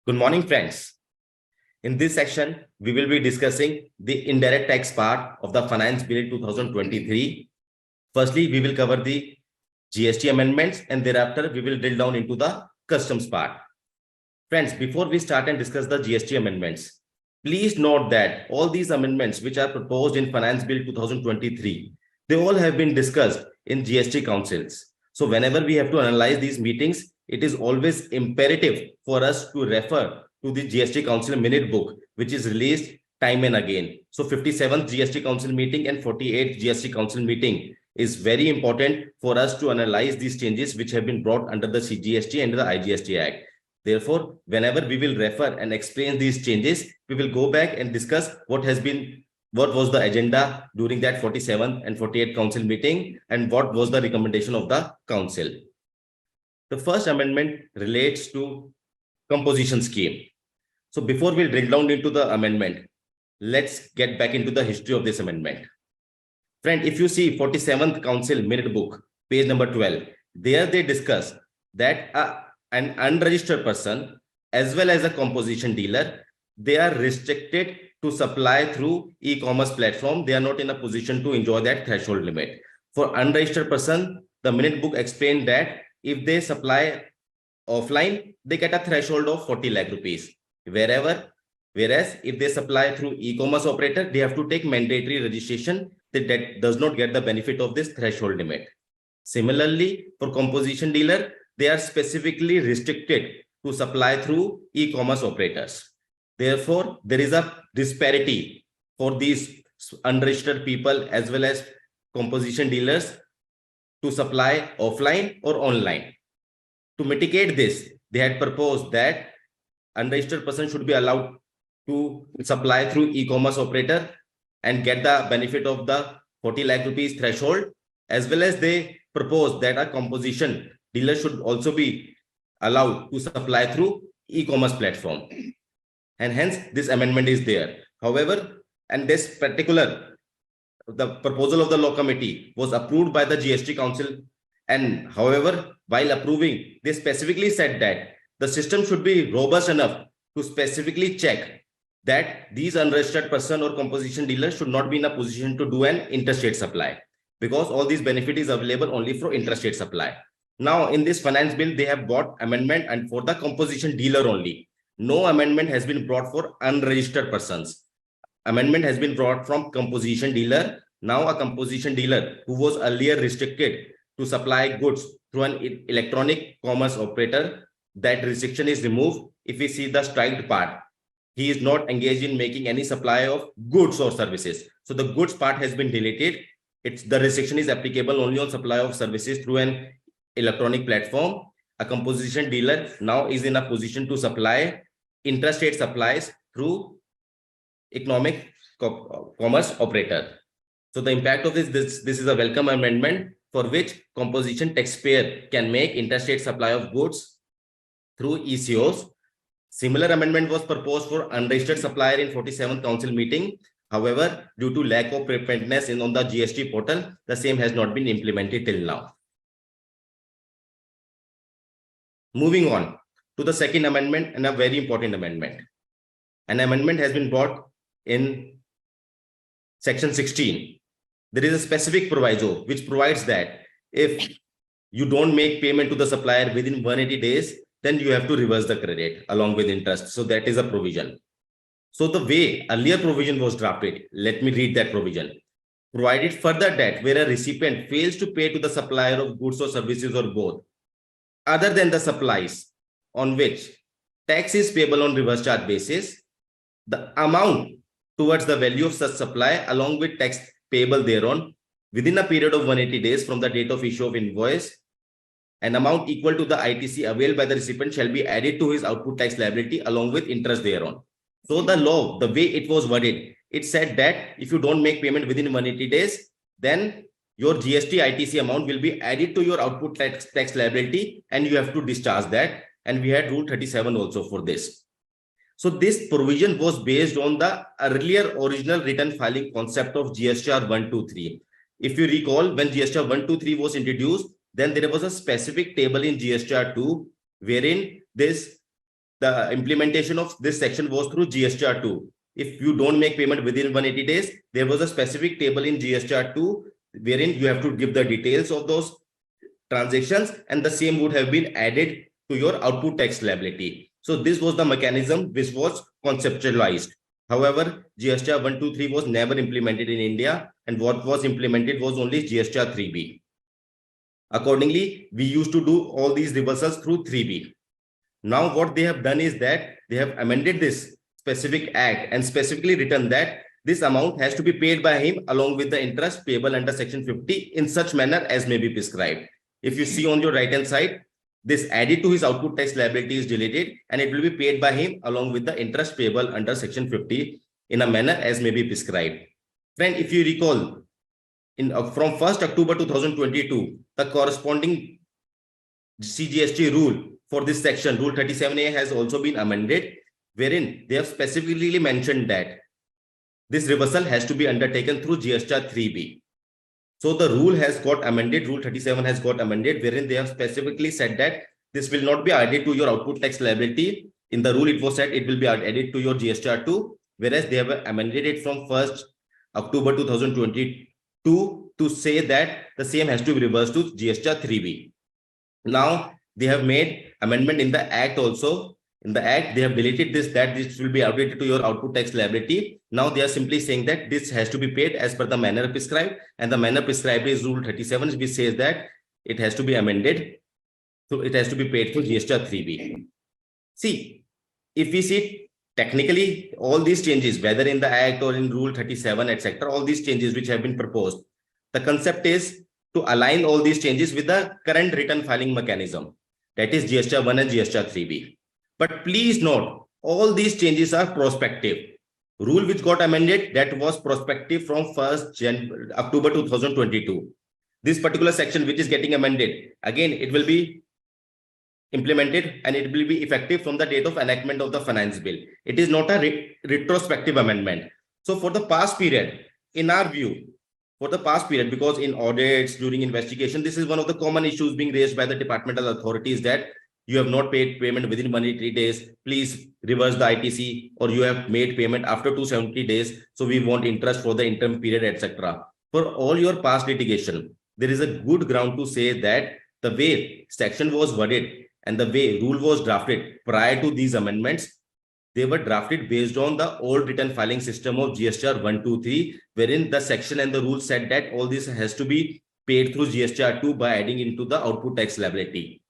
Good morning, friends. In this section, we will be discussing the indirect tax part of the Finance Bill 2023. Firstly, we will cover the GST amendments, and thereafter we will drill down into the customs part. Friends, before we start and discuss the GST amendments, please note that all these amendments which are proposed in Finance Bill 2023, they all have been discussed in GST councils. So whenever we have to analyze these meetings, it is always imperative for us to refer to the GST Council minute book, which is released time and again. So 57th GST Council meeting and 48th GST Council meeting is very important for us to analyze these changes which have been brought under the CGST and the IGST Act. Therefore, whenever we will refer and explain these changes, we will go back and discuss what was the agenda during that 47th and 48th council meeting and what was the recommendation of the council. The first amendment relates to composition scheme. So before we drill down into the amendment, let's get back into the history of this amendment. Friend, if you see 47th council minute book, page number 12, there they discuss that an unregistered person as well as a composition dealer, they are restricted to supply through e-commerce platform. They are not in a position to enjoy that threshold limit. For unregistered person, the minute book explained that if they supply offline, they get a threshold of 40 lakh rupees. Whereas if they supply through e-commerce operator, they have to take mandatory registration that does not get the benefit of this threshold limit. Similarly, for composition dealer, they are specifically restricted to supply through e-commerce operators. Therefore, there is a disparity for these unregistered people as well as composition dealers to supply offline or online. To mitigate this, they had proposed that unregistered person should be allowed to supply through e-commerce operator and get the benefit of the 40 lakh rupees threshold, as well as they proposed that a composition dealer should also be allowed to supply through e-commerce platform. And hence this amendment is there. However, and this particular, the proposal of the law committee was approved by the GST Council. And however, while approving, they specifically said that the system should be robust enough to specifically check that these unregistered person or composition dealers should not be in a position to do an interstate supply, because all these benefit is available only for interstate supply. Now, in this finance bill, they have brought amendment and for the composition dealer only. No amendment has been brought for unregistered persons. Amendment has been brought from composition dealer. Now, a composition dealer who was earlier restricted to supply goods through an electronic commerce operator, that restriction is removed. If we see the striked part, he is not engaged in making any supply of goods or services. So the goods part has been deleted. The restriction is applicable only on supply of services through an electronic platform. A composition dealer now is in a position to supply interstate supplies through economic commerce operator. So the impact of this is a welcome amendment for which composition taxpayer can make interstate supply of goods through ECOs. Similar amendment was proposed for unregistered supplier in 47th council meeting. However, due to lack of preparedness on the GST portal, the same has not been implemented till now. Moving on to the second amendment, and a very important amendment. An amendment has been brought in section 16. There is a specific proviso which provides that if you don't make payment to the supplier within 180 days, then you have to reverse the credit along with interest. So that is a provision. So the way earlier provision was drafted, let me read that provision. Provided further that where a recipient fails to pay to the supplier of goods or services or both, other than the supplies on which tax is payable on reverse charge basis, the amount towards the value of such supply along with tax payable thereon within a period of 180 days from the date of issue of invoice, an amount equal to the ITC availed by the recipient shall be added to his output tax liability along with interest thereon. So the law, the way it was worded, it said that if you don't make payment within 180 days, then your GST ITC amount will be added to your output tax liability and you have to discharge that. And we had rule 37 also for this. So this provision was based on the earlier original return filing concept of GSTR 123. If you recall, when GSTR 123 was introduced, then there was a specific table in GSTR 2 wherein this the implementation of this section was through GSTR2. If you don't make payment within 180 days, there was a specific table in GSTR2 wherein you have to give the details of those transactions, and the same would have been added to your output tax liability. So this was the mechanism which was conceptualized. However, GSTR 123 was never implemented in India, and what was implemented was only GSTR 3B. Accordingly, we used to do all these reversals through 3B. Now what they have done is that they have amended this specific act and specifically written that this amount has to be paid by him along with the interest payable under section 50 in such manner as may be prescribed. If you see on your right hand side, this added to his output tax liability is deleted and it will be paid by him along with the interest payable under section 50 in a manner as may be prescribed. Friend, if you recall, from 1st October 2022, the corresponding CGST rule for this section, Rule 37A, has also been amended, wherein they have specifically mentioned that this reversal has to be undertaken through GSTR 3B. So the rule has got amended, Rule 37 has got amended, wherein they have specifically said that this will not be added to your output tax liability. In the rule, it was said it will be added to your GSTR 2, whereas they have amended it from 1st October 2022 to say that the same has to be reversed to GSTR 3B. Now, they have made amendment in the Act also. In the Act, they have deleted this, that this will be updated to your output tax liability. Now they are simply saying that this has to be paid as per the manner prescribed, and the manner prescribed is Rule 37, which says that it has to be amended. So it has to be paid through GSTR 3B. See, if we see technically all these changes, whether in the Act or in Rule 37, etc., all these changes which have been proposed, the concept is to align all these changes with the current return filing mechanism, that is GSTR 1 and GSTR 3B. But please note, all these changes are prospective. Rule which got amended, that was prospective from 1st October 2022. This particular section which is getting amended, again, it will be implemented and it will be effective from the date of enactment of the finance bill. It is not a retrospective amendment. So for the past period, in our view, for the past period, because in audits, during investigation, this is one of the common issues being raised by the departmental authorities, that you have not paid payment within 180 days, please reverse the ITC, or you have made payment after 270 days, so we want interest for the interim period, etc. For all your past litigation, there is a good ground to say that the way section was worded and the way rule was drafted prior to these amendments, they were drafted based on the old return filing system of GSTR 123, wherein the section and the rule said that all this has to be paid through GSTR 2 by adding into the output tax liability.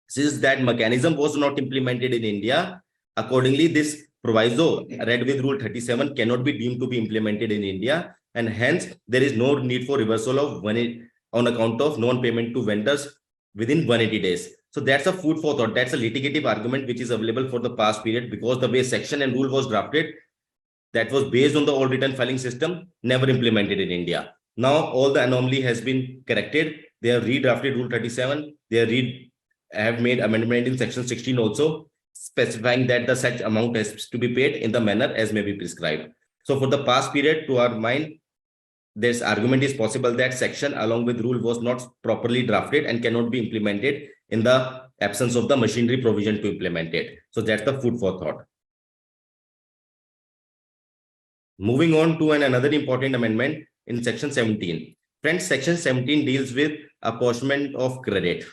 Since that mechanism was not implemented in India, accordingly, this proviso read with Rule 37 cannot be deemed to be implemented in India, and hence there is no need for reversal of on account of non-payment to vendors within 180 days. So that's a food for thought. That's a litigative argument which is available for the past period, because the way section and rule was drafted, that was based on the old return filing system, never implemented in India. Now all the anomaly has been corrected. They have redrafted Rule 37. They have made amendment in section 16 also, specifying that the such amount has to be paid in the manner as may be prescribed. So for the past period, to our mind, this argument is possible that section along with rule was not properly drafted and cannot be implemented in the absence of the machinery provision to implement it. So that's the food for thought. Moving on to another important amendment in section 17. Friends, section 17 deals with apportionment of credit.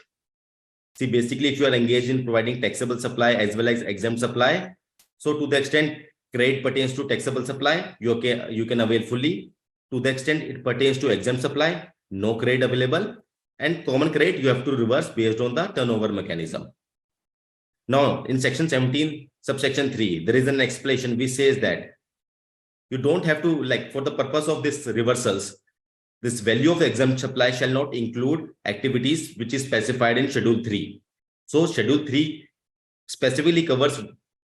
See, basically, if you are engaged in providing taxable supply as well as exempt supply, so to the extent credit pertains to taxable supply, you can avail fully. To the extent it pertains to exempt supply, no credit available, and common credit you have to reverse based on the turnover mechanism. Now, in section 17, subsection 3, there is an explanation which says that you don't have to, like, for the purpose of this reversals, this value of exempt supply shall not include activities which is specified in Schedule 3. So Schedule 3 specifically covers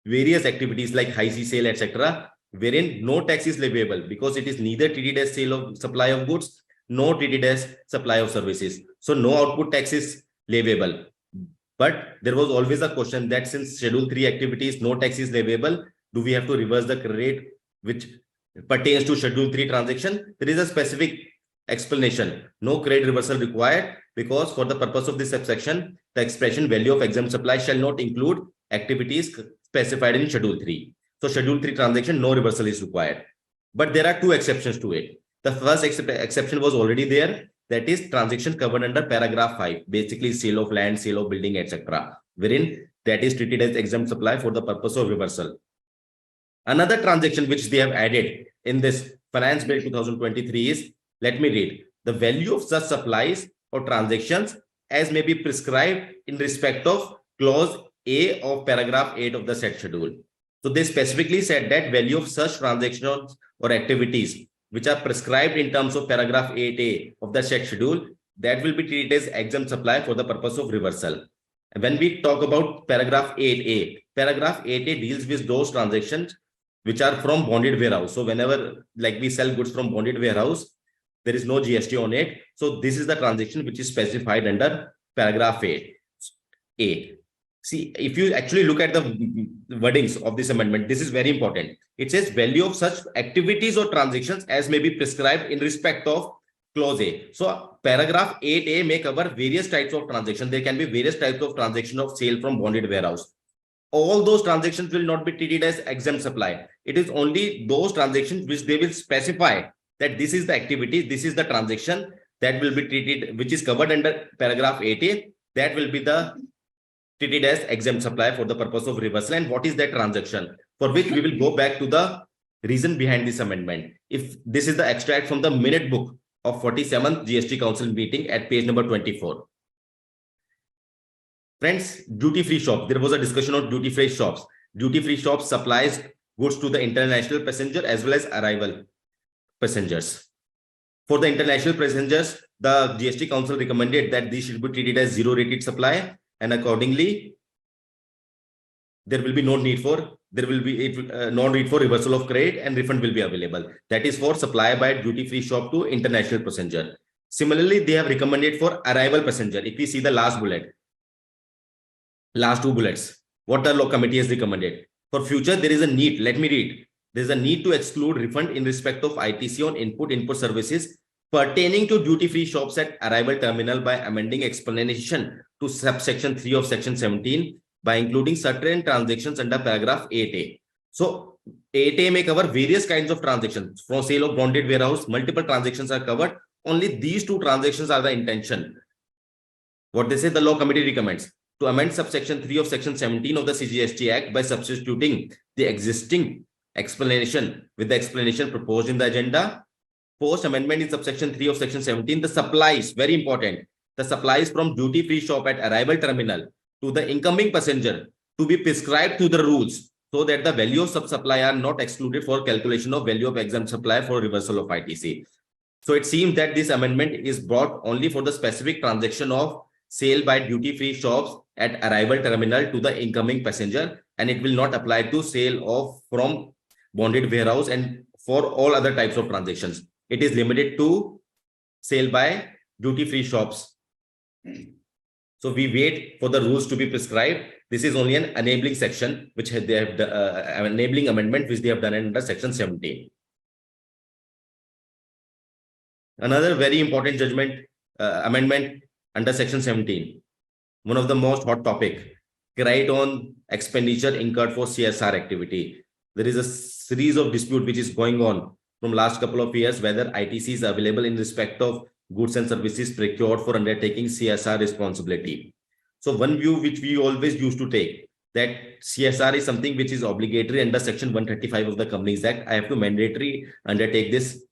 various activities like high sea sale, etc., wherein no tax is leviable because it is neither treated as sale of supply of goods nor treated as supply of services. So no output tax is leviable. But there was always a question that since Schedule 3 activities, no tax is leviable, do we have to reverse the credit which pertains to Schedule 3 transaction? There is a specific explanation. No credit reversal required, because for the purpose of this subsection, the expression value of exempt supply shall not include activities specified in Schedule 3. So Schedule 3 transaction, no reversal is required. But there are two exceptions to it. The first exception was already there. That is transaction covered under paragraph 5, basically sale of land, sale of building, etc., wherein that is treated as exempt supply for the purpose of reversal. Another transaction which they have added in this Finance Bill 2023 is, let me read, the value of such supplies or transactions as may be prescribed in respect of clause A of paragraph 8 of the said schedule. So they specifically said that value of such transactions or activities which are prescribed in terms of paragraph 8A of the said schedule, that will be treated as exempt supply for the purpose of reversal. And when we talk about paragraph 8A deals with those transactions which are from bonded warehouse. So whenever like we sell goods from bonded warehouse, there is no GST on it. So this is the transaction which is specified under paragraph 8A. See, if you actually look at the wordings of this amendment, this is very important. It says value of such activities or transactions as may be prescribed in respect of clause A. So paragraph 8A may cover various types of transactions. There can be various types of transaction of sale from bonded warehouse. All those transactions will not be treated as exempt supply. It is only those transactions which they will specify that this is the activity, this is the transaction that will be treated, which is covered under paragraph 8A, that will be the treated as exempt supply for the purpose of reversal. And what is that transaction? For which we will go back to the reason behind this amendment. If this is the extract from the minute book of 47th GST Council meeting at page number 24. Friends, duty-free shops. There was a discussion on duty-free shops. Duty-free shops supplies goods to the international passenger as well as arrival passengers. For the international passengers, the GST Council recommended that these should be treated as zero-rated supply, and accordingly, there will be no need for reversal of credit, and refund will be available. That is for supply by duty-free shop to international passenger. Similarly, they have recommended for arrival passenger. If we see the last bullet, last two bullets, what the law committee has recommended. For future, there is a need. Let me read. There is a need to exclude refund in respect of ITC on input services pertaining to duty-free shops at arrival terminal by amending explanation to subsection 3 of section 17 by including certain transactions under paragraph 8A. So 8A may cover various kinds of transactions. From sale of bonded warehouse, multiple transactions are covered. Only these two transactions are the intention. What they say, the law committee recommends to amend subsection 3 of section 17 of the CGST Act by substituting the existing explanation with the explanation proposed in the agenda. Post amendment in subsection 3 of section 17, the supplies, very important, the supplies from duty-free shop at arrival terminal to the incoming passenger to be prescribed to the rules so that the value of sub-supply are not excluded for calculation of value of exempt supply for reversal of ITC. So it seems that this amendment is brought only for the specific transaction of sale by duty-free shops at arrival terminal to the incoming passenger, and it will not apply to sale of from bonded warehouse and for all other types of transactions. It is limited to sale by duty-free shops. So we wait for the rules to be prescribed. This is only an enabling section, which they have enabling amendment, which they have done under section 17. Another very important judgment amendment under section 17. One of the most hot topic, credit on expenditure incurred for CSR activity. There is a series of dispute which is going on from last couple of years, whether ITC is available in respect of goods and services procured for undertaking CSR responsibility. So one view which we always used to take, that CSR is something which is obligatory under section 135 of the Companies Act. I have to mandatory undertake this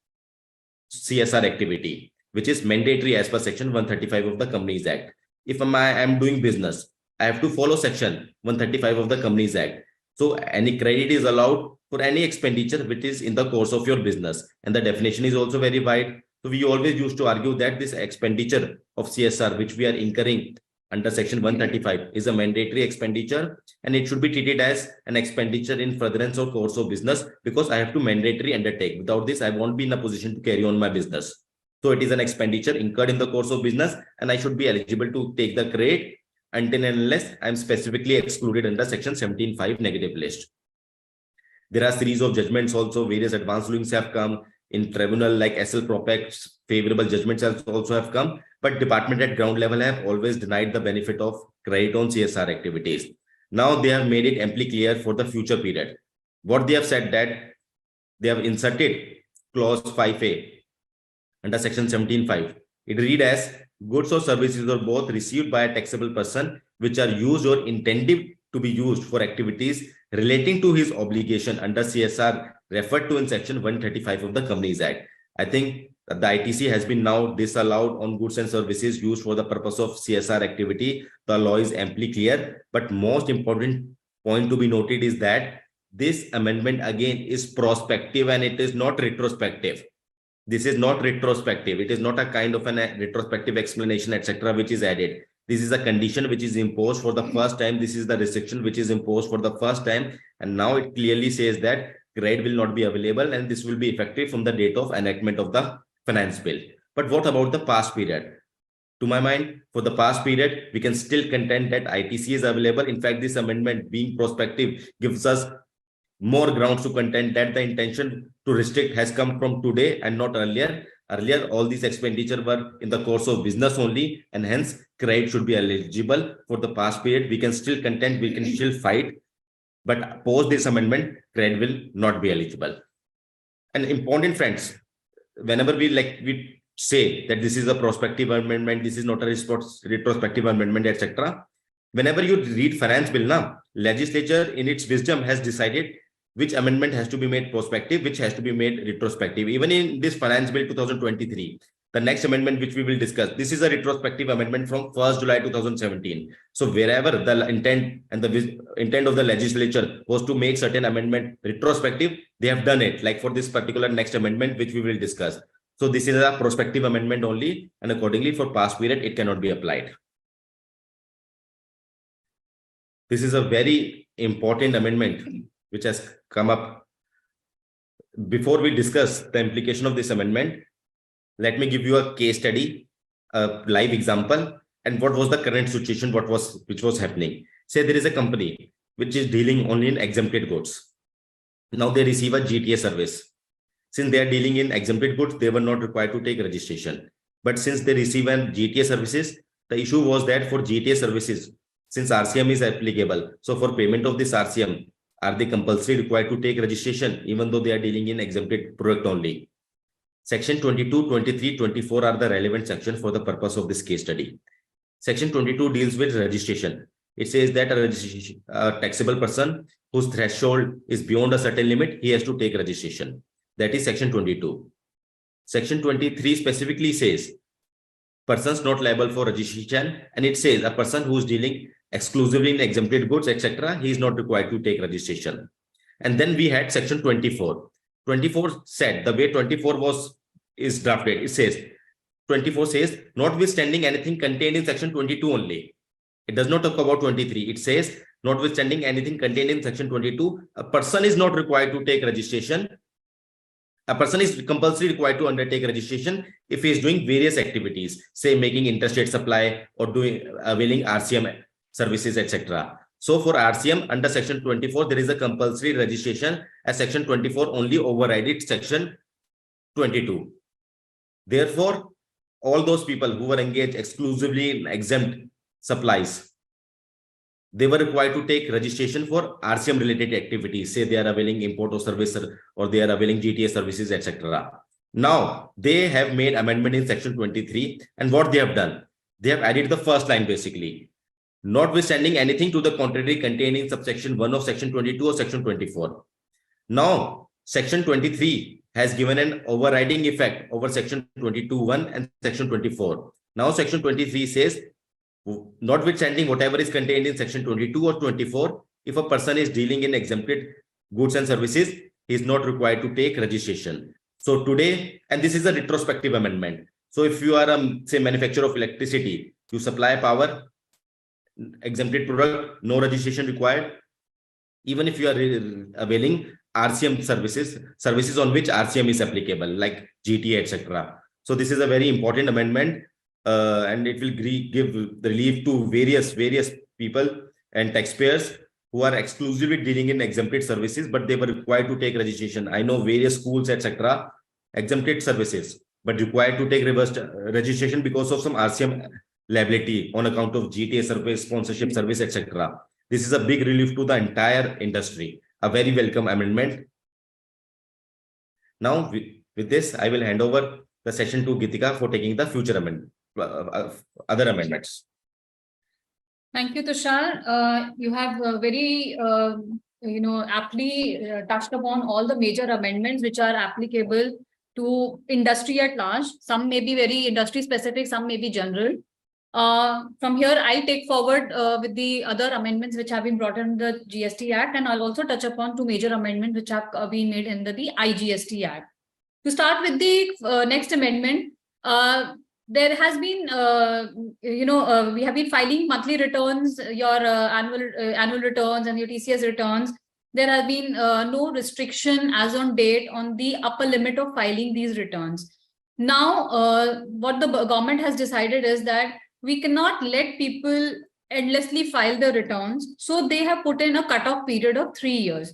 CSR activity, which is mandatory as per section 135 of the Companies Act. If I am doing business, I have to follow section 135 of the Companies Act. So any credit is allowed for any expenditure which is in the course of your business. And the definition is also very wide. So we always used to argue that this expenditure of CSR, which we are incurring under section 135, is a mandatory expenditure, and it should be treated as an expenditure in furtherance or course of business, because I have to mandatory undertake. Without this, I won't be in a position to carry on my business. So it is an expenditure incurred in the course of business, and I should be eligible to take the credit until and unless I am specifically excluded under section 17.5 negative list. There are series of judgments also. Various advanced rulings have come in tribunal like SL Propex. Favorable judgments also have come, but department at ground level have always denied the benefit of credit on CSR activities. Now they have made it amply clear for the future period. What they have said that they have inserted clause 5A under section 17(5). It read as goods or services or both received by a taxable person which are used or intended to be used for activities relating to his obligation under CSR referred to in section 135 of the Companies Act. I think that the ITC has been now disallowed on goods and services used for the purpose of CSR activity. The law is amply clear, but most important point to be noted is that this amendment again is prospective and it is not retrospective. This is not retrospective. It is not a kind of a retrospective explanation, etc., which is added. This is a condition which is imposed for the first time. This is the restriction which is imposed for the first time. And now it clearly says that grade will not be available and this will be effective from the date of enactment of the finance bill. But what about the past period? To my mind, for the past period, we can still contend that ITC is available. In fact, this amendment being prospective gives us more grounds to contend that the intention to restrict has come from today and not earlier. Earlier, all these expenditure were in the course of business only, and hence credit should be eligible. For the past period, we can still contend, we can still fight, but post this amendment, credit will not be eligible. And important friends, whenever we say that this is a prospective amendment, this is not a retrospective amendment, etc. Whenever you read finance bill, now legislature in its wisdom has decided which amendment has to be made prospective, which has to be made retrospective. Even in this finance bill 2023, the next amendment which we will discuss, this is a retrospective amendment from 1st July 2017. So wherever the intent and the intent of the legislature was to make certain amendment retrospective, they have done it, like for this particular next amendment which we will discuss. So this is a prospective amendment only, and accordingly for past period it cannot be applied. This is a very important amendment which has come up. Before we discuss the implication of this amendment, let me give you a case study, a live example, and what was the current situation, which was happening. Say there is a company which is dealing only in exempted goods. Now they receive a GTA service. Since they are dealing in exempted goods, they were not required to take registration. But since they receive an GTA services, the issue was that for GTA services, since RCM is applicable, so for payment of this RCM, are they compulsory required to take registration even though they are dealing in exempted product only? Section 22, 23, 24 are the relevant sections for the purpose of this case study. Section 22 deals with registration. It says that a taxable person whose threshold is beyond a certain limit, he has to take registration. That is section 22. Section 23 specifically says persons not liable for registration, and it says a person who is dealing exclusively in exempted goods, etc., he is not required to take registration. And then we had section 24. 24 said, the way 24 is drafted, it says 24 says notwithstanding anything contained in section 22 only. It does not talk about 23. It says notwithstanding anything contained in section 22, a person is not required to take registration. A person is compulsory required to undertake registration if he is doing various activities, say making interstate supply or availing RCM services, etc. So for RCM under section 24, there is a compulsory registration, as section 24 only overrided section 22. Therefore, all those people who were engaged exclusively in exempt supplies, they were required to take registration for RCM related activities, say they are availing import or service or they are availing GTA services, etc. Now they have made amendment in section 23, and what they have done, they have added the first line basically, notwithstanding anything to the contrary contained in subsection 1 of section 22 or section 24. Now section 23 has given an overriding effect over section 22(1) and section 24. Now section 23 says, notwithstanding whatever is contained in section 22 or 24, if a person is dealing in exempted goods and services, he is not required to take registration. So today, and this is a retrospective amendment. So if you are say manufacturer of electricity, you supply power, exempted product, no registration required. Even if you are availing RCM services on which RCM is applicable, like GTA, etc. So this is a very important amendment. And it will give relief to various people and taxpayers who are exclusively dealing in exempted services, but they were required to take registration. I know various schools, etc., exempted services, but required to take registration because of some RCM liability on account of GTA service, sponsorship service, etc. This is a big relief to the entire industry. A very welcome amendment. Now, with this, I will hand over the session to Geetika for taking the future amendment, other amendments. Thank you, Tushar. You have very, aptly touched upon all the major amendments which are applicable to industry at large. Some may be very industry specific, some may be general. From here, I'll take forward with the other amendments which have been brought in the GST Act, and I'll also touch upon two major amendments which have been made in the IGST Act. To start with the next amendment, there has been, we have been filing monthly returns, your annual returns and your TCS returns. There has been no restriction as on date on the upper limit of filing these returns. Now, what the government has decided is that we cannot let people endlessly file the returns. So they have put in a cutoff period of 3 years.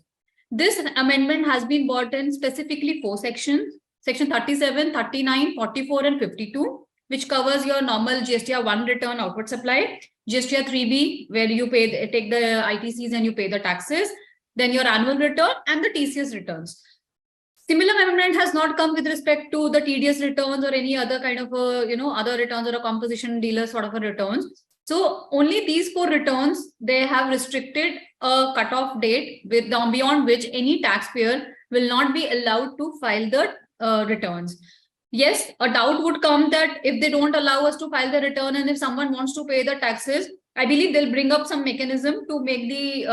This amendment has been brought in specifically 4 sections, section 37, 39, 44, and 52, which covers your normal GSTR 1 return outward supply, GSTR 3B, where you take the ITCs and you pay the taxes, then your annual return and the TCS returns. Similar amendment has not come with respect to the TDS returns or any other kind of other returns or a composition dealer sort of a returns. So only these 4 returns, they have restricted a cutoff date beyond which any taxpayer will not be allowed to file the returns. Yes, a doubt would come that if they don't allow us to file the return and if someone wants to pay the taxes, I believe they'll bring up some mechanism to make the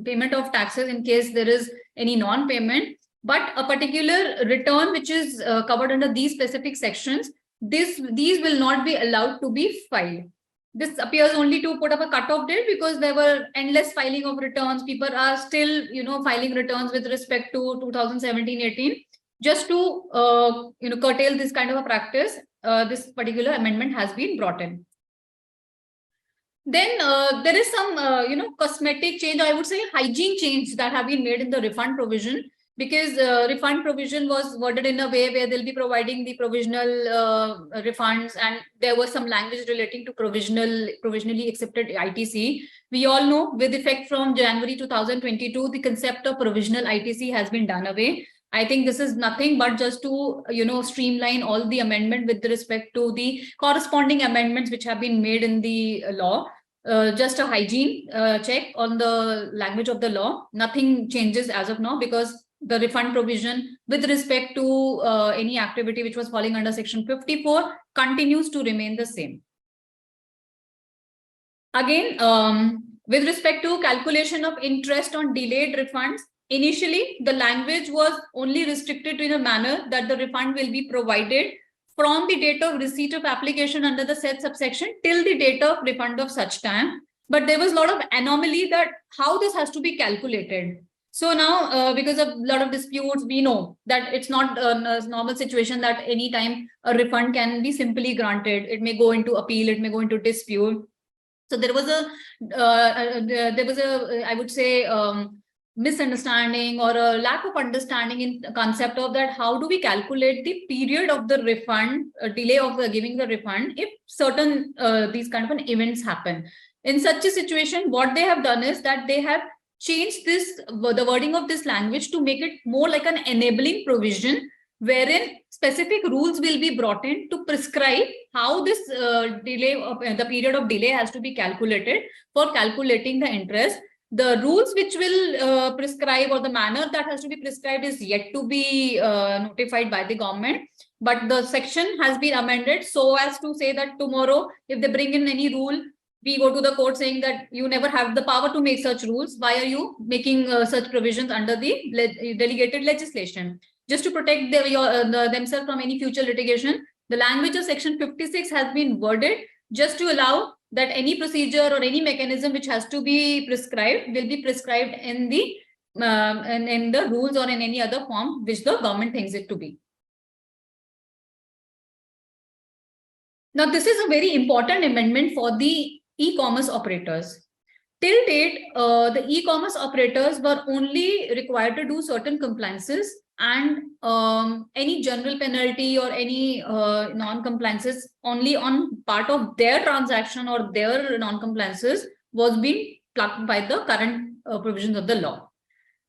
payment of taxes in case there is any non-payment. But a particular return which is covered under these specific sections, these will not be allowed to be filed. This appears only to put up a cutoff date because there were endless filing of returns. People are still, filing returns with respect to 2017-18. Just to, curtail this kind of a practice, this particular amendment has been brought in. Then there is some, cosmetic change, I would say hygiene change that have been made in the refund provision, because refund provision was worded in a way where they'll be providing the provisional refunds, and there was some language relating to provisionally accepted ITC. We all know with effect from January 2022, the concept of provisional ITC has been done away. I think this is nothing but just to, streamline all the amendment with respect to the corresponding amendments which have been made in the law. Just a hygiene check on the language of the law. Nothing changes as of now because the refund provision with respect to any activity which was falling under section 54 continues to remain the same. Again, with respect to calculation of interest on delayed refunds, initially the language was only restricted in a manner that the refund will be provided from the date of receipt of application under the said subsection till the date of refund of such time. But there was a lot of anomaly that how this has to be calculated. So now, because of a lot of disputes, we know that it's not a normal situation that any time a refund can be simply granted. It may go into appeal, it may go into dispute. So there was I would say, misunderstanding or a lack of understanding in the concept of that how do we calculate the period of the refund, delay of giving the refund if certain these kind of events happen. In such a situation, what they have done is that they have changed the wording of this language to make it more like an enabling provision, wherein specific rules will be brought in to prescribe how this delay of the period of delay has to be calculated for calculating the interest. The rules which will prescribe or the manner that has to be prescribed is yet to be notified by the government. But the section has been amended so as to say that tomorrow, if they bring in any rule, we go to the court saying that you never have the power to make such rules. Why are you making such provisions under the delegated legislation? Just to protect themselves from any future litigation, the language of section 56 has been worded just to allow that any procedure or any mechanism which has to be prescribed will be prescribed in the in the rules or in any other form which the government thinks it to be. Now, this is a very important amendment for the e-commerce operators. Till date, the e-commerce operators were only required to do certain compliances, and any general penalty or any non-compliances only on part of their transaction or their non-compliances was being plucked by the current provisions of the law.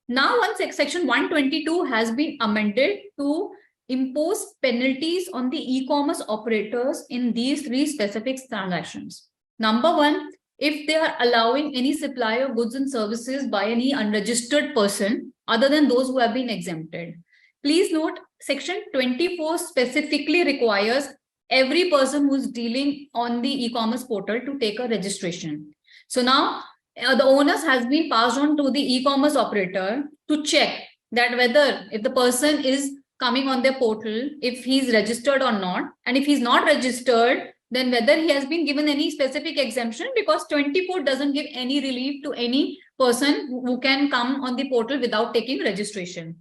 Now, once section 122 has been amended to impose penalties on the e-commerce operators in these three specific transactions. Number one, if they are allowing any supply of goods and services by any unregistered person other than those who have been exempted. Please note, section 24 specifically requires every person who's dealing on the e-commerce portal to take a registration. So now the onus has been passed on to the e-commerce operator to check that whether if the person is coming on their portal, if he's registered or not, and if he's not registered, then whether he has been given any specific exemption, because 24 doesn't give any relief to any person who can come on the portal without taking registration.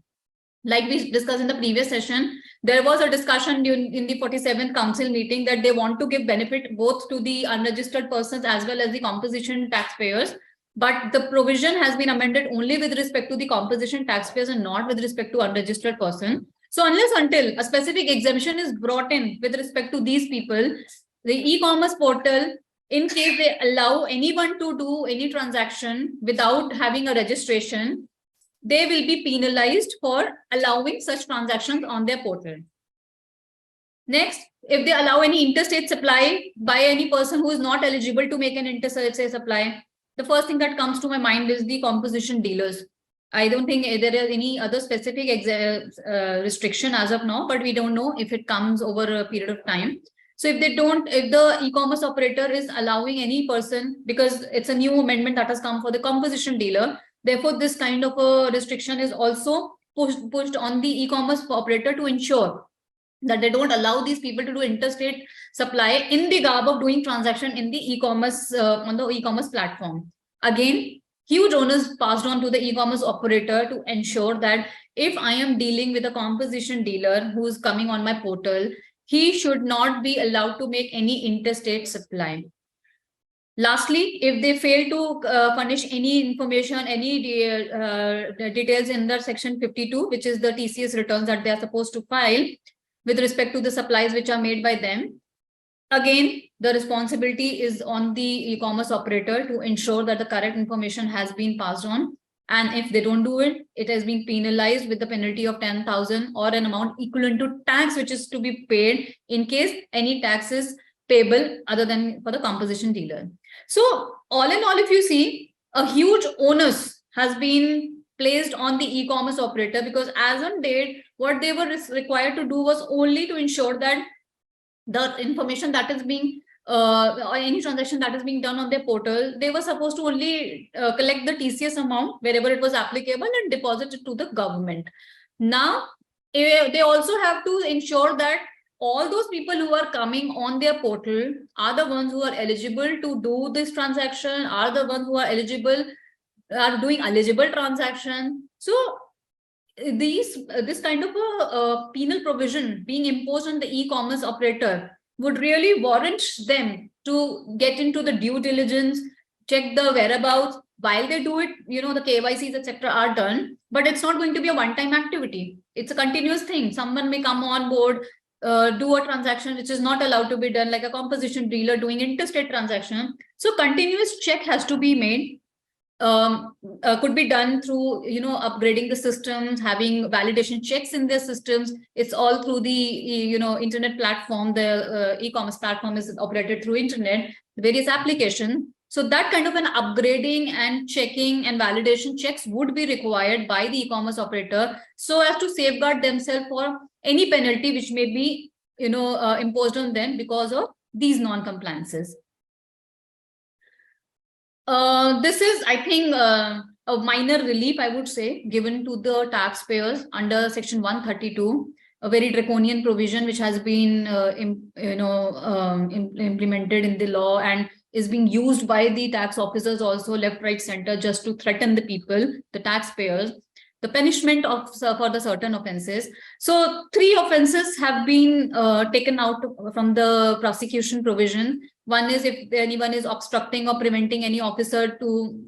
Like we discussed in the previous session, there was a discussion in the 47th council meeting that they want to give benefit both to the unregistered persons as well as the composition taxpayers. But the provision has been amended only with respect to the composition taxpayers and not with respect to unregistered person. So unless until a specific exemption is brought in with respect to these people, the e-commerce portal, in case they allow anyone to do any transaction without having a registration, they will be penalized for allowing such transactions on their portal. Next, if they allow any interstate supply by any person who is not eligible to make an interstate supply, the first thing that comes to my mind is the composition dealers. I don't think there is any other specific restriction as of now, but we don't know if it comes over a period of time. So if the e-commerce operator is allowing any person, because it's a new amendment that has come for the composition dealer, therefore this kind of a restriction is also pushed on the e-commerce operator to ensure that they don't allow these people to do interstate supply in the garb of doing transaction in the e-commerce on the e-commerce platform. Again, huge onus passed on to the e-commerce operator to ensure that if I am dealing with a composition dealer who is coming on my portal, he should not be allowed to make any interstate supply. Lastly, if they fail to furnish any information, any details in the section 52, which is the TCS returns that they are supposed to file with respect to the supplies which are made by them, again, the responsibility is on the e-commerce operator to ensure that the correct information has been passed on. And if they don't do it, it has been penalized with the penalty of 10,000 or an amount equivalent to tax, which is to be paid in case any tax is payable other than for the composition dealer. So all in all, if you see, a huge onus has been placed on the e-commerce operator, because as on date, what they were required to do was only to ensure that the information that is being or any transaction that is being done on their portal, they were supposed to only collect the TCS amount wherever it was applicable and deposit it to the government. Now, they also have to ensure that all those people who are coming on their portal are the ones who are eligible to do this transaction, are the ones who are eligible, are doing eligible transaction. So this kind of a penal provision being imposed on the e-commerce operator would really warrant them to get into the due diligence, check the whereabouts. While they do it, the KYCs, etc. are done, but it's not going to be a one-time activity. It's a continuous thing. Someone may come on board, do a transaction which is not allowed to be done, like a composition dealer doing interstate transaction. So continuous check has to be made. Could be done through upgrading the systems, having validation checks in their systems. It's all through the internet platform. The e-commerce platform is operated through internet, various applications. So that kind of an upgrading and checking and validation checks would be required by the e-commerce operator, so as to safeguard themselves for any penalty which may be imposed on them because of these non-compliances. This is, I think, a minor relief, I would say, given to the taxpayers under section 132, a very draconian provision which has been implemented in the law and is being used by the tax officers also left, right, center, just to threaten the people, the taxpayers, the punishment for the certain offences. So 3 offences have been taken out from the prosecution provision. One is if anyone is obstructing or preventing any officer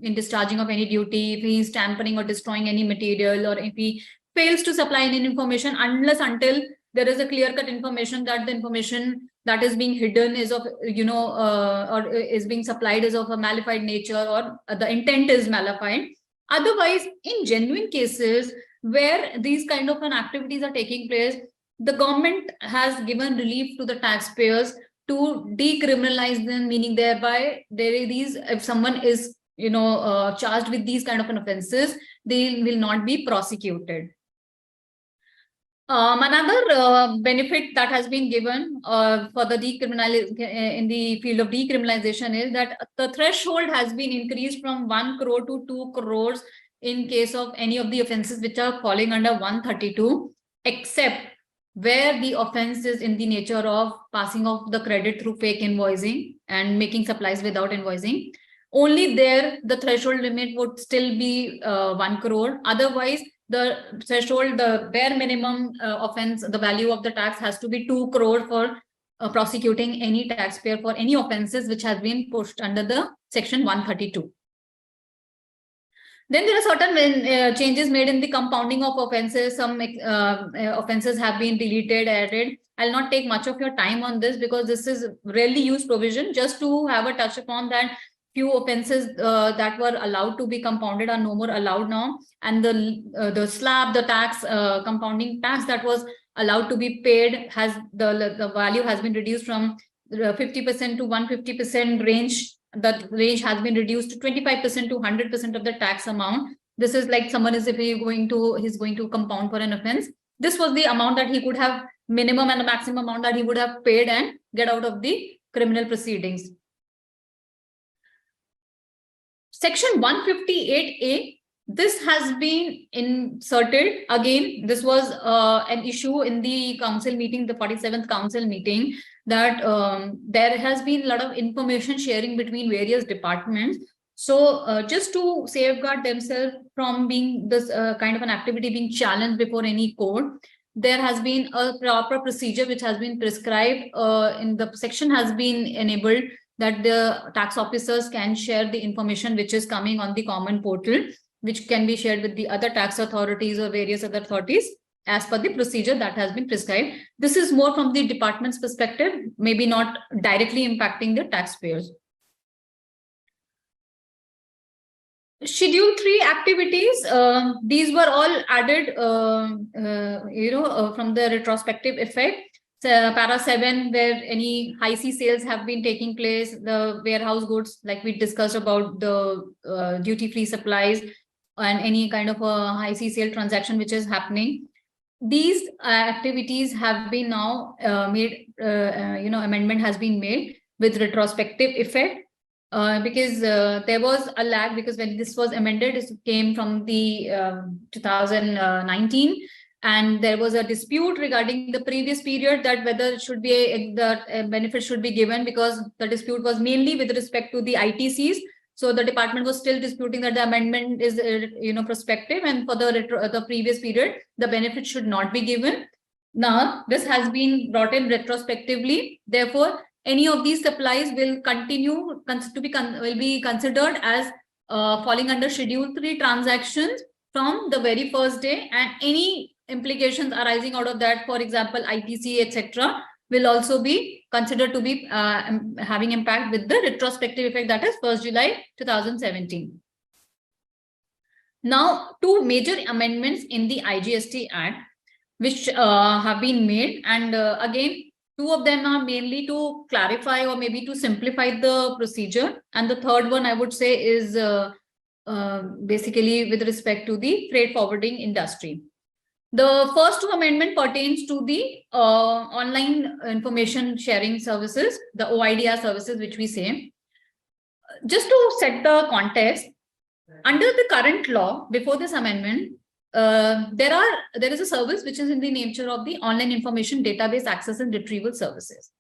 in discharging of any duty, if he is tampering or destroying any material, or if he fails to supply any information until there is a clear-cut information that the information that is being hidden is of, or is being supplied is of a malified nature, or the intent is malified. Otherwise, in genuine cases where these kind of activities are taking place, the government has given relief to the taxpayers to decriminalize them, meaning thereby if someone is charged with these kind of offenses, they will not be prosecuted. Another benefit that has been given for the in the field of decriminalization is that the threshold has been increased from 1 crore to 2 crores in case of any of the offenses which are falling under 132, except where the offense is in the nature of passing off the credit through fake invoicing and making supplies without invoicing. Only there the threshold limit would still be 1 crore. Otherwise, the threshold, the bare minimum offense, the value of the tax has to be 2 crore for prosecuting any taxpayer for any offenses which has been pushed under the section 132. Then there are certain changes made in the compounding of offenses. Some offenses have been deleted, added. I'll not take much of your time on this because this is rarely used provision. Just to have a touch upon that, few offenses that were allowed to be compounded are no more allowed now, and the slab, the tax, compounding tax that was allowed to be paid, has the value has been reduced from 50% to 150% range. That range has been reduced to 25% to 100% of the tax amount. This is like someone is, if he's going to compound for an offense, this was the amount that he could have, minimum and the maximum amount that he would have paid and get out of the criminal proceedings. Section 158A, this has been inserted. Again, this was an issue in the council meeting, the 47th council meeting, that there has been a lot of information sharing between various departments. So just to safeguard themselves from being this kind of an activity being challenged before any court, there has been a proper procedure which has been prescribed in the section has been enabled, that the tax officers can share the information which is coming on the common portal, which can be shared with the other tax authorities or various other authorities as per the procedure that has been prescribed. This is more from the department's perspective, maybe not directly impacting the taxpayers. Schedule 3 activities, these were all added, from the retrospective effect. Para 7, where any high C sales have been taking place, the warehouse goods, like we discussed about the duty-free supplies and any kind of a high C sale transaction which is happening. These activities have been now made, amendment has been made with retrospective effect. Because there was a lag, because when this was amended, it came from the 2019, and there was a dispute regarding the previous period, that whether it should be benefit should be given, because the dispute was mainly with respect to the ITCs. So the department was still disputing that the amendment is prospective, and for the previous period the benefit should not be given. Now this has been brought in retrospectively. Therefore, any of these supplies will continue will be considered as falling under Schedule 3 transactions from the very first day, and any implications arising out of that, for example, ITC, etc., will also be considered to be having impact with the retrospective effect, that is 1st July 2017. Now, 2 major amendments in the IGST Act which have been made, and again, 2 of them are mainly to clarify or maybe to simplify the procedure, and the third one I would say is basically with respect to the freight forwarding industry. The first 2 amendment pertains to the online information sharing services, the OIDAR services, which we say. Just to set the context, under the current law, before this amendment, there is a service which is in the nature of the online information database access and retrieval services.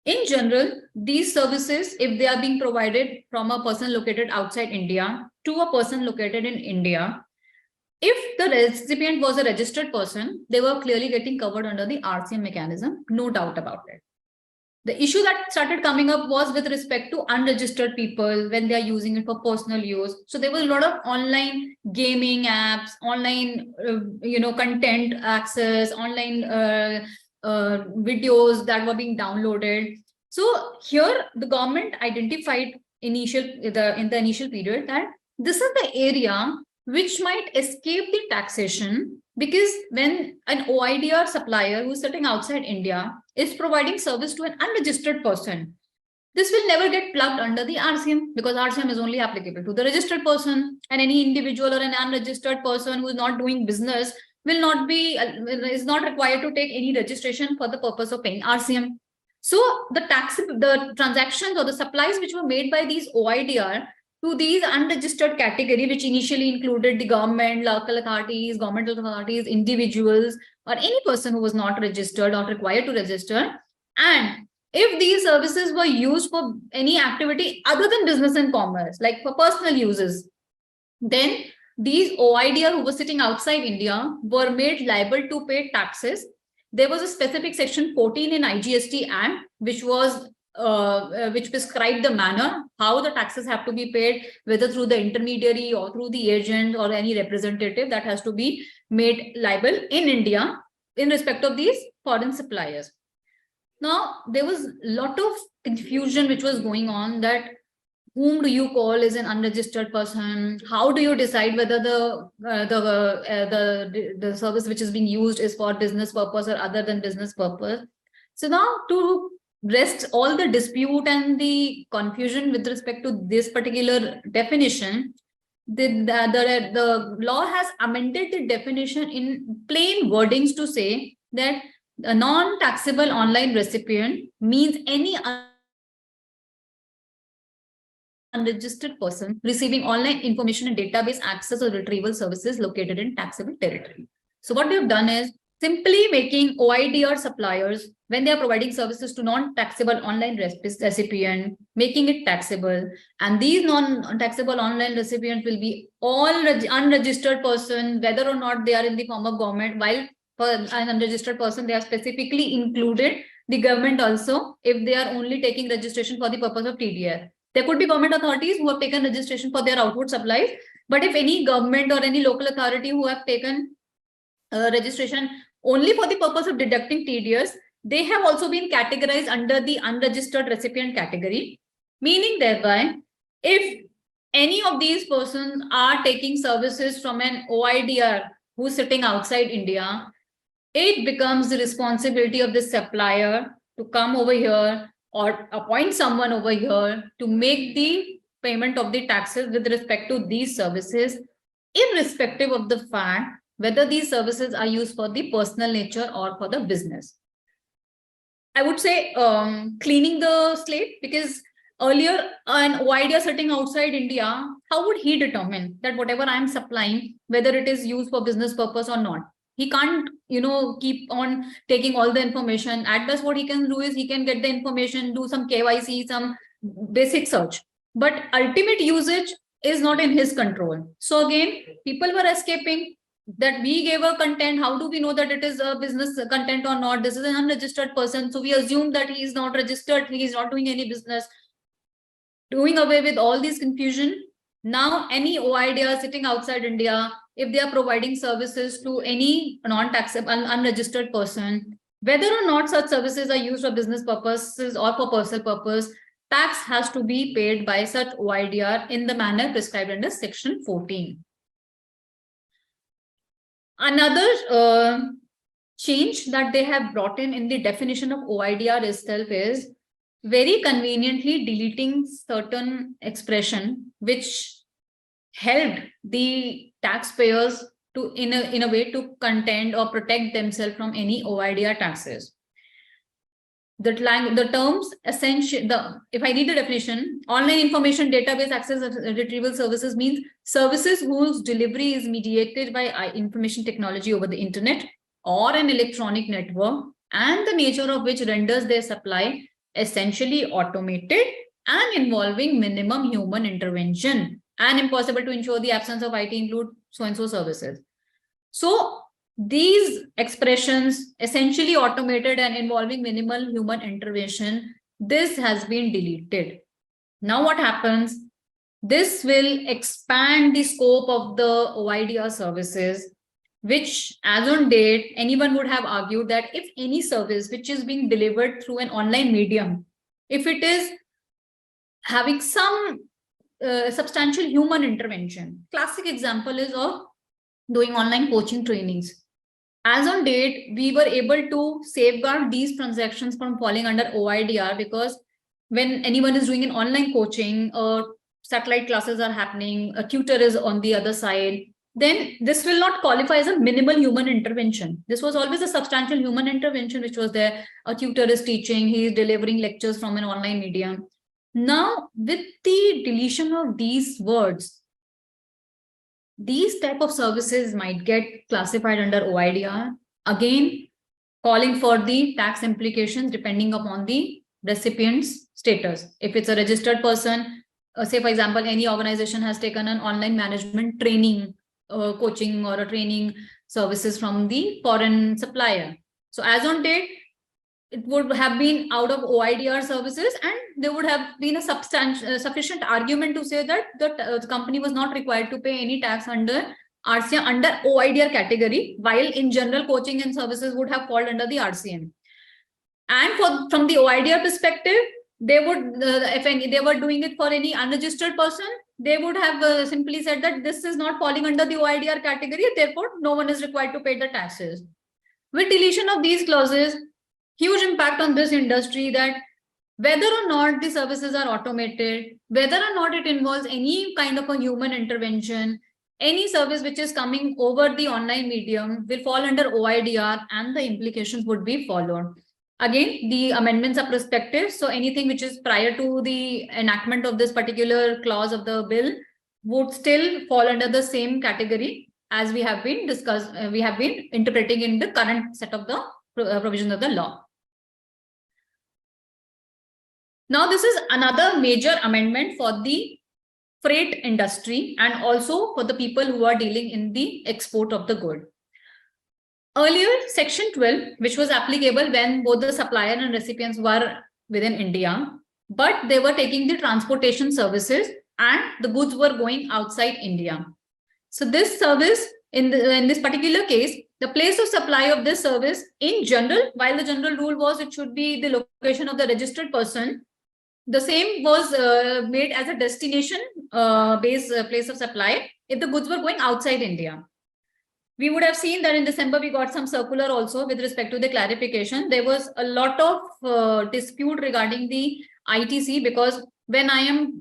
In general, these services, if they are being provided from a person located outside India to a person located in India, if the recipient was a registered person, they were clearly getting covered under the RCM mechanism, no doubt about it. The issue that started coming up was with respect to unregistered people when they are using it for personal use. So there was a lot of online gaming apps, online, content access, online videos that were being downloaded. So here the government identified in the initial period that this is the area which might escape the taxation, because when an OIDR supplier who's sitting outside India is providing service to an unregistered person, this will never get plugged under the RCM, because RCM is only applicable to the registered person, and any individual or an unregistered person who is not doing business will not be is not required to take any registration for the purpose of paying RCM. So the transactions or the supplies which were made by these OIDR to these unregistered category, which initially included the government, local authorities, governmental authorities, individuals, or any person who was not registered or required to register. And if these services were used for any activity other than business and commerce, like for personal uses, then these OIDR who were sitting outside India were made liable to pay taxes. There was a specific section 14 in IGST Act, which was which prescribed the manner how the taxes have to be paid, whether through the intermediary or through the agent or any representative that has to be made liable in India in respect of these foreign suppliers. Now, there was a lot of confusion which was going on, that whom do you call as an unregistered person? How do you decide whether the service which is being used is for business purpose or other than business purpose? So now, to rest all the dispute and the confusion with respect to this particular definition, the law has amended the definition in plain wordings to say that a non-taxable online recipient means any unregistered person receiving online information and database access or retrieval services located in taxable territory. So what we have done is simply making OIDR suppliers, when they are providing services to non-taxable online recipient, making it taxable. And these non-taxable online recipients will be all unregistered person, whether or not they are in the form of government. While for an unregistered person, they are specifically included the government also, if they are only taking registration for the purpose of TDR. There could be government authorities who have taken registration for their outward supplies, but if any government or any local authority who have taken registration only for the purpose of deducting TDS, they have also been categorized under the unregistered recipient category, meaning thereby, if any of these persons are taking services from an OIDR who's sitting outside India, it becomes the responsibility of the supplier to come over here or appoint someone over here to make the payment of the taxes with respect to these services, irrespective of the fact whether these services are used for the personal nature or for the business. I would say cleaning the slate, because earlier an OIDR sitting outside India, how would he determine that whatever I'm supplying, whether it is used for business purpose or not? He can't, keep on taking all the information. At best, what he can do is he can get the information, do some KYC, some basic search. But ultimate usage is not in his control. So again, people were escaping that we gave a content. How do we know that it is a business content or not? This is an unregistered person. So we assume that he is not registered. He is not doing any business. Doing away with all this confusion. Now, any OIDR sitting outside India, if they are providing services to any non-taxable, unregistered person, whether or not such services are used for business purposes or for personal purpose, tax has to be paid by such OIDR in the manner prescribed under Section 14. Another change that they have brought in the definition of OIDR itself is very conveniently deleting certain expression which helped the taxpayers to in a way to contend or protect themselves from any OIDR taxes. The terms essential, if I read the definition, online information database access and retrieval services means services whose delivery is mediated by information technology over the internet or an electronic network, and the nature of which renders their supply essentially automated and involving minimum human intervention and impossible to ensure the absence of IT include so-and-so services. So these expressions, essentially automated and involving minimal human intervention, this has been deleted. Now what happens? This will expand the scope of the OIDR services which as on date, anyone would have argued that if any service which is being delivered through an online medium, if it is having some substantial human intervention, classic example is of doing online coaching trainings. As on date, we were able to safeguard these transactions from falling under OIDR, because when anyone is doing an online coaching or satellite classes are happening, a tutor is on the other side, then this will not qualify as a minimal human intervention. This was always a substantial human intervention which was there. A tutor is teaching, he is delivering lectures from an online medium. Now, with the deletion of these words, these type of services might get classified under OIDR, again calling for the tax implications depending upon the recipient's status. If it's a registered person, say for example, any organization has taken an online management training, coaching or a training services from the foreign supplier. So as on date, it would have been out of OIDR services, and there would have been a sufficient argument to say that the company was not required to pay any tax under RCM under OIDR category, while in general coaching and services would have fallen under the RCM. And from the OIDR perspective, they would, if they were doing it for any unregistered person, they would have simply said that this is not falling under the OIDR category, therefore no one is required to pay the taxes. With deletion of these clauses, huge impact on this industry, that whether or not the services are automated, whether or not it involves any kind of a human intervention, any service which is coming over the online medium will fall under OIDR, and the implications would be followed. Again, the amendments are prospective, so anything which is prior to the enactment of this particular clause of the bill would still fall under the same category as we have been interpreting in the current set of the provisions of the law. Now, this is another major amendment for the freight industry and also for the people who are dealing in the export of the good. Earlier, Section 12, which was applicable when both the supplier and recipients were within India, but they were taking the transportation services and the goods were going outside India. So this service, in this particular case, the place of supply of this service in general, while the general rule was it should be the location of the registered person, the same was made as a destination based place of supply if the goods were going outside India. We would have seen that in December, we got some circular also with respect to the clarification. There was a lot of dispute regarding the ITC, because when I am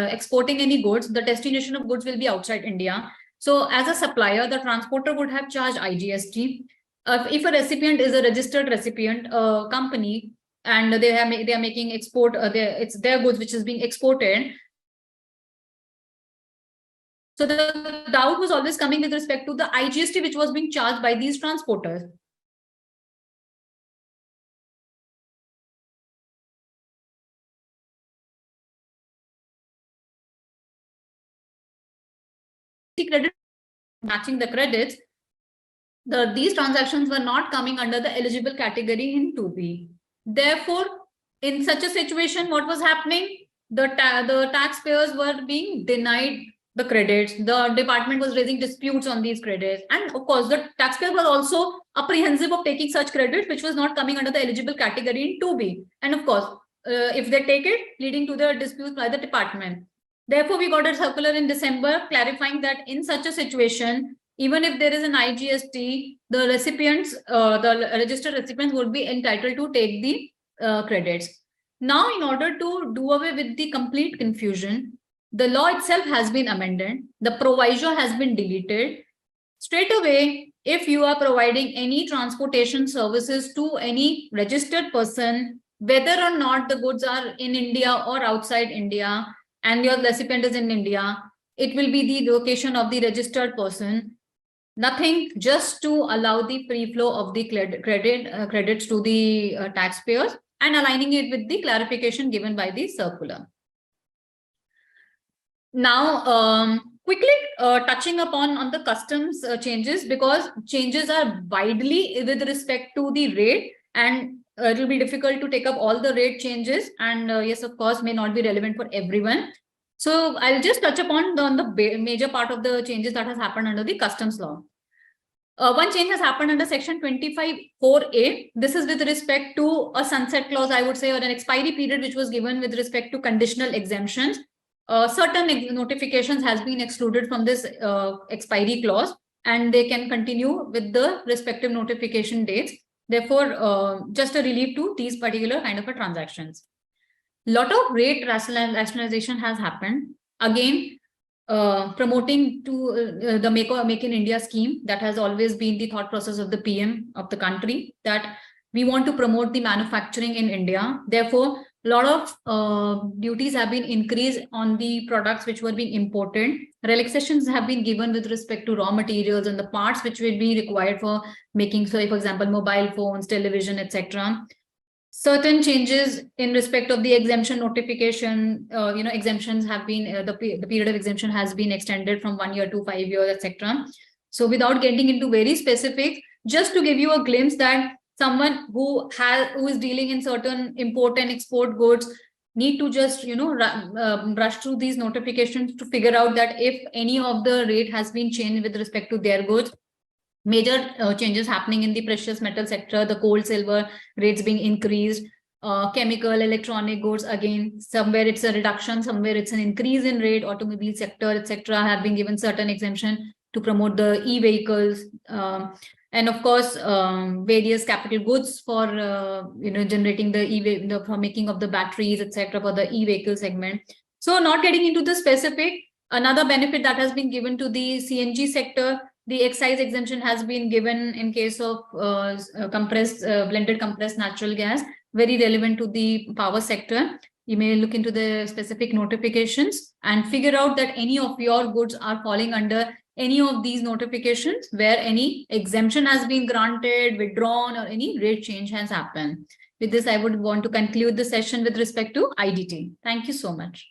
exporting any goods, the destination of goods will be outside India. So as a supplier, the transporter would have charged IGST. If a recipient is a registered recipient company and they are making export, it's their goods which is being exported. So the doubt was always coming with respect to the IGST which was being charged by these transporters. Credit matching the credits, these transactions were not coming under the eligible category in 2B. Therefore, in such a situation, what was happening? The taxpayers were being denied the credits. The department was raising disputes on these credits, and of course the taxpayer was also apprehensive of taking such credit which was not coming under the eligible category in 2B, and of course if they take it, leading to the disputes by the department. Therefore, we got a circular in December clarifying that in such a situation, even if there is an IGST, the recipients, the registered recipients would be entitled to take the credits. Now, in order to do away with the complete confusion, the law itself has been amended. The proviso has been deleted. Straight away, if you are providing any transportation services to any registered person, whether or not the goods are in India or outside India, and your recipient is in India, it will be the location of the registered person. Nothing, just to allow the free flow of the credits to the taxpayers, and aligning it with the clarification given by the circular. Now, quickly touching upon on the customs changes, because changes are widely with respect to the rate, and it will be difficult to take up all the rate changes, and yes, of course, may not be relevant for everyone. So I'll just touch upon the major part of the changes that has happened under the customs law. One change has happened under section 25(4)(a). This is with respect to a sunset clause, I would say, or an expiry period which was given with respect to conditional exemptions. Certain notifications has been excluded from this expiry clause, and they can continue with the respective notification dates. Therefore, just a relief to these particular kind of a transactions. Lot of rate rationalization has happened. Again, promoting to the Make in India scheme that has always been the thought process of the PM of the country, that we want to promote the manufacturing in India. Therefore, a lot of duties have been increased on the products which were being imported. Relaxations have been given with respect to raw materials and the parts which will be required for making, so for example, mobile phones, television, etc. Certain changes in respect of the exemption notification, exemptions have been, the period of exemption has been extended from 1 year to 5 years, etc. So without getting into very specific, just to give you a glimpse that someone who is dealing in certain import and export goods need to just, brush through these notifications to figure out that if any of the rate has been changed with respect to their goods. Major changes happening in the precious metal sector, the gold, silver rates being increased, chemical, electronic goods, again, somewhere it's a reduction, somewhere it's an increase in rate, automobile sector, etc. have been given certain exemption to promote the e-vehicles, and of course, various capital goods for, generating the for making of the batteries, etc. for the e-vehicle segment. So not getting into the specific, another benefit that has been given to the CNG sector, the excise exemption has been given in case of blended compressed natural gas, very relevant to the power sector. You may look into the specific notifications and figure out that any of your goods are falling under any of these notifications where any exemption has been granted, withdrawn, or any rate change has happened. With this, I would want to conclude the session with respect to IDT. Thank you so much.